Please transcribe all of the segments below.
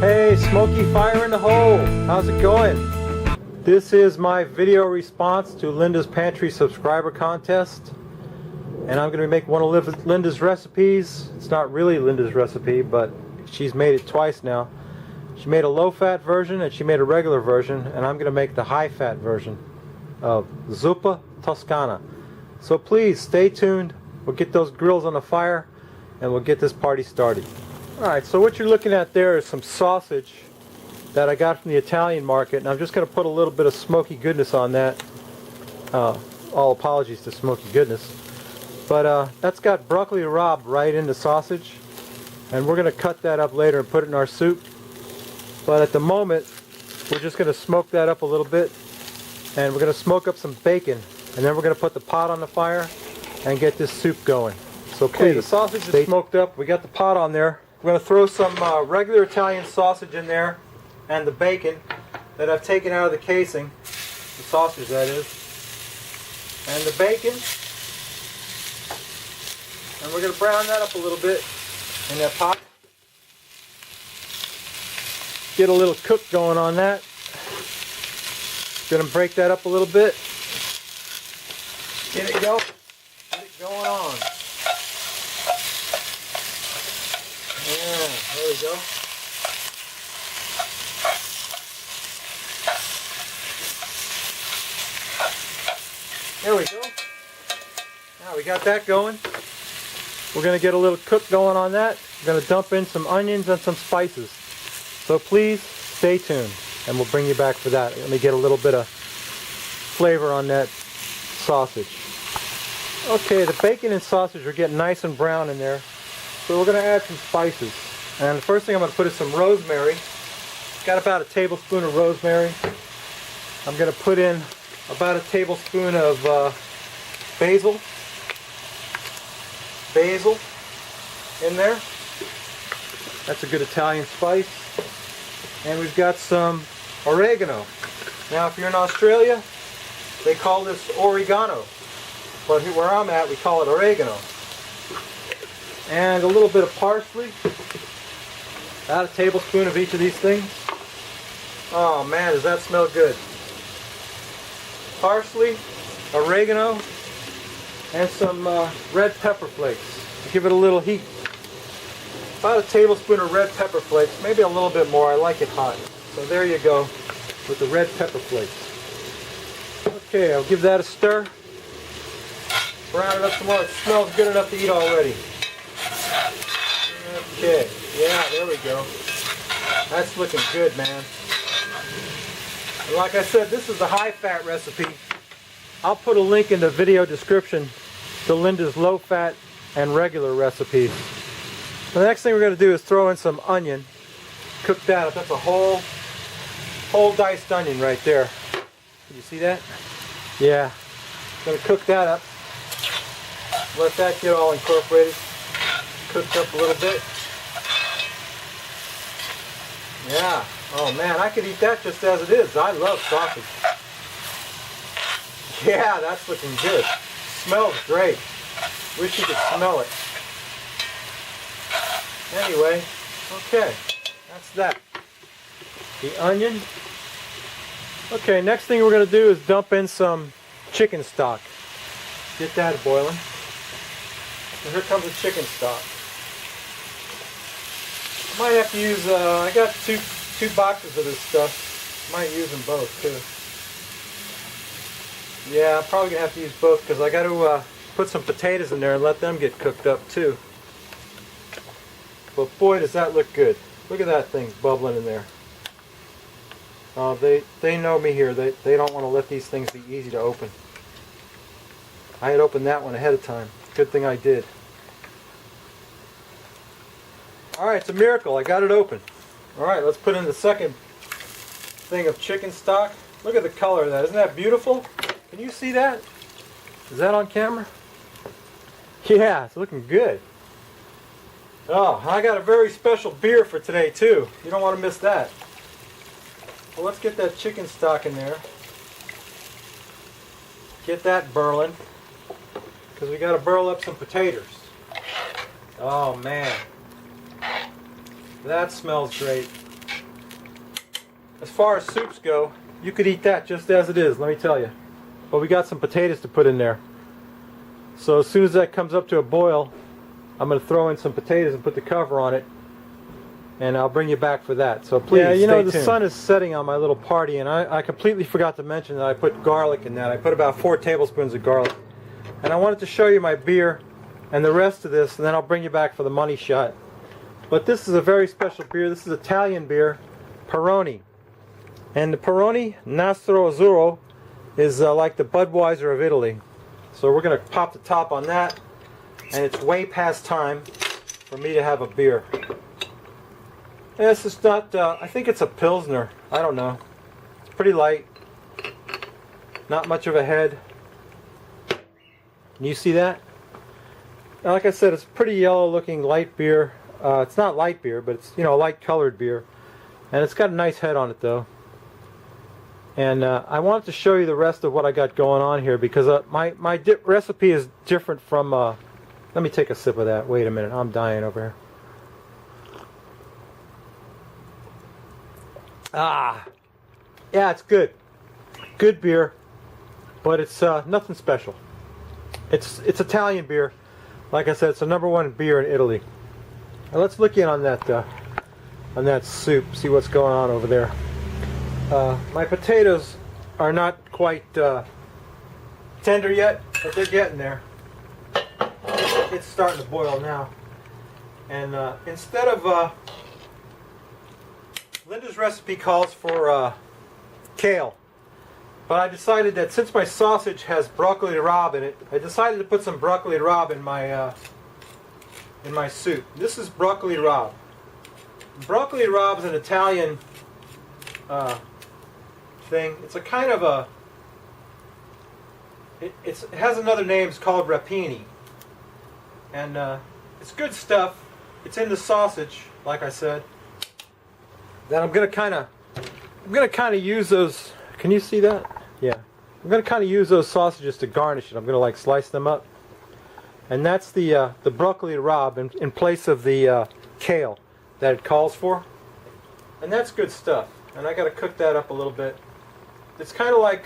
Hey, Smoky Fire in the Hole, how's it going? This is my video response to Linda's Pantry subscriber contest. And I'm going to make one of Linda's recipes. It's not really Linda's recipe, but she's made it twice now. She made a low-fat version and she made a regular version, and I'm going to make the high-fat version of zuppa toscana. So please stay tuned. We'll get those grills on the fire and we'll get this party started. Alright, so what you're looking at there is some sausage that I got from the Italian market, and I'm just going to put a little bit of smoky goodness on that. All apologies to smoky goodness. But that's got broccoli rabe right in the sausage, and we're going to cut that up later and put it in our soup. But at the moment, we're just going to smoke that up a little bit, and we're going to smoke up some bacon, and then we're going to put the pot on the fire and get this soup going. So please, okay, the sausage is smoked up. We got the pot on there. We're going to throw some regular Italian sausage in there and the bacon that I've taken out of the casing, the sausage that is, and the bacon, and we're going to brown that up a little bit in that pot. Get a little cook going on that. Going to break that up a little bit. Get it going on. Yeah, there we go. There we go. Now we got that going. We're going to get a little cook going on that. We're going to dump in some onions and some spices. So please stay tuned and we'll bring you back for that. Let me get a little bit of flavor on that sausage. Okay, the bacon and sausage are getting nice and brown in there. So we're going to add some spices. And the first thing I'm going to put is some rosemary. Got about a tablespoon of rosemary. I'm going to put in about a tablespoon of basil. Basil in there. That's a good Italian spice. And we've got some oregano. Now if you're in Australia, they call this oregano. But where I'm at, we call it oregano. And a little bit of parsley. About a tablespoon of each of these things. Oh man, does that smell good. Parsley, oregano, and some red pepper flakes. Give it a little heat. About a tablespoon of red pepper flakes, maybe a little bit more. I like it hot. So there you go with the red pepper flakes. Okay, I'll give that a stir. Brown it up some more. It smells good enough to eat already. Okay, yeah, there we go. That's looking good, man. And like I said, this is the high-fat recipe. I'll put a link in the video description to Linda's low-fat and regular recipes. The next thing we're going to do is throw in some onion. Cook that up. That's a whole diced onion right there. Can you see that? Yeah. Going to cook that up. Let that get all incorporated. Cooked up a little bit. Yeah. Oh man, I could eat that just as it is. I love sausage. Yeah, that's looking good. Smells great. Wish you could smell it. Anyway, okay. That's that. The onion. Okay, next thing we're going to do is dump in some chicken stock. Get that boiling. And here comes the chicken stock. Might have to use, I got two boxes of this stuff. Might use them both too. Yeah, I'm probably going to have to use both because I got to put some potatoes in there and let them get cooked up too. But boy, does that look good. Look at that thing bubbling in there. They know me here. They don't want to let these things be easy to open. I had opened that one ahead of time. Good thing I did. Alright, it's a miracle. I got it open. Alright, let's put in the second thing of chicken stock. Look at the color of that. Isn't that beautiful? Can you see that? Is that on camera? Yeah, it's looking good. Oh, I got a very special beer for today too. You don't want to miss that. Well, let's get that chicken stock in there. Get that burling. Because we got to burl up some potatoes. Oh man. That smells great. as far as soups go, you could eat that just as it is, let me tell you. But we got some potatoes to put in there. So as soon as that comes up to a boil, I'm going to throw in some potatoes and put the cover on it. And I'll bring you back for that. So please, you know, the sun is setting on my little party, and I completely forgot to mention that I put garlic in that. I put about 4 tablespoons of garlic. And I wanted to show you my beer and the rest of this, and then I'll bring you back for the money shot. But this is a very special beer. This is Italian beer, Peroni. And the Peroni Nastro Azzurro is like the Budweiser of Italy. So we're going to pop the top on that, and it's way past time for me to have a beer. And this is not, I think it's a Pilsner. I don't know. It's pretty light. Not much of a head. Can you see that? Now, like I said, it's pretty yellow looking light beer. It's not light beer, but it's, you know, a light colored beer. And it's got a nice head on it though. And I wanted to show you the rest of what I got going on here because my recipe is different from, let me take a sip of that. Wait a minute, I'm dying over here. Ah, yeah, it's good. Good beer, but it's nothing special. It's Italian beer. Like I said, it's the #1 beer in Italy. Now let's look in on that soup. See what's going on over there. My potatoes are not quite tender yet, but they're getting there. It's starting to boil now. And instead of Linda's recipe calls for kale, but I decided that since my sausage has broccoli rabe in it, I decided to put some broccoli rabe in my soup. This is broccoli rabe. Broccoli rabe is an Italian thing. It's a kind of a, it has another name. It's called rapini, and it's good stuff. It's in the sausage, like I said. Then I'm gonna kind of use those. Can you see that? Yeah. I'm gonna kind of use those sausages to garnish it. I'm gonna like slice them up, and that's the broccoli rabe in place of the kale that it calls for, and that's good stuff. And I got to cook that up a little bit. It's kind of like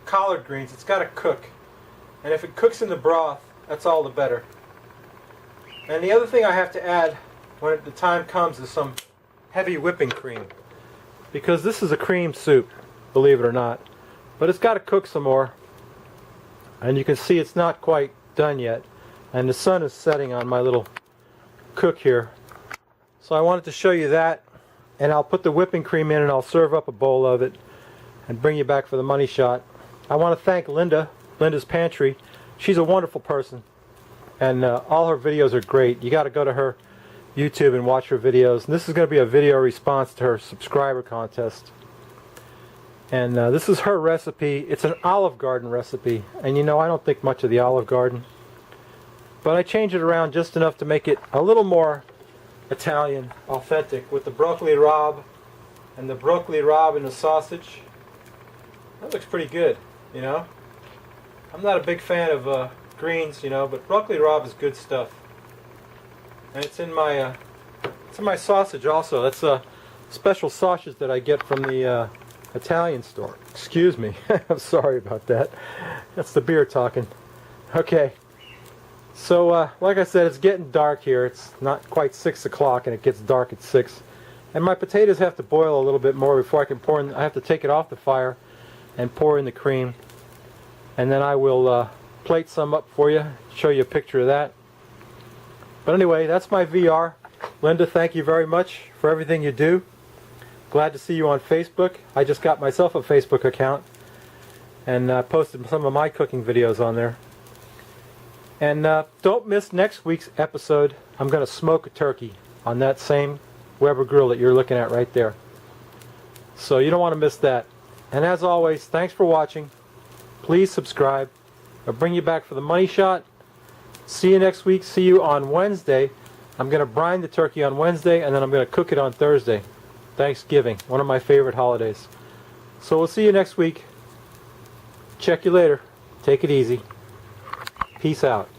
collard greens. It's got to cook, and if it cooks in the broth, that's all the better. And the other thing I have to add when the time comes is some heavy whipping cream, because this is a cream soup, believe it or not, but it's got to cook some more, and you can see it's not quite done yet, and the sun is setting on my little cook here. So I wanted to show you that, and I'll put the whipping cream in and I'll serve up a bowl of it and bring you back for the money shot. I want to thank Linda's Pantry. She's a wonderful person, and all her videos are great. You got to go to her YouTube and watch her videos. And this is going to be a video response to her subscriber contest. And this is her recipe. It's an Olive Garden recipe, and you know I don't think much of the Olive Garden, but I change it around just enough to make it a little more Italian, authentic, with the broccoli rabe and the broccoli rabe and the sausage. That looks pretty good, you know. I'm not a big fan of greens, you know, but broccoli rabe is good stuff. And it's in my sausage also. That's a special sausage that I get from the Italian store. Excuse me. I'm sorry about that. That's the beer talking. Okay. So, like I said, it's getting dark here. It's not quite 6 o'clock, and it gets dark at 6. And my potatoes have to boil a little bit more before I can pour in. I have to take it off the fire and pour in the cream. And then I will plate some up for you, show you a picture of that. But anyway, that's my VR. Linda, thank you very much for everything you do. Glad to see you on Facebook. I just got myself a Facebook account and posted some of my cooking videos on there. And don't miss next week's episode. I'm going to smoke a turkey on that same Weber grill that you're looking at right there. So you don't want to miss that. And as always, thanks for watching. Please subscribe. I'll bring you back for the money shot. See you next week. See you on Wednesday. I'm going to brine the turkey on Wednesday, and then I'm going to cook it on Thursday. Thanksgiving, one of my favorite holidays. So we'll see you next week. Check you later. Take it easy. Peace out.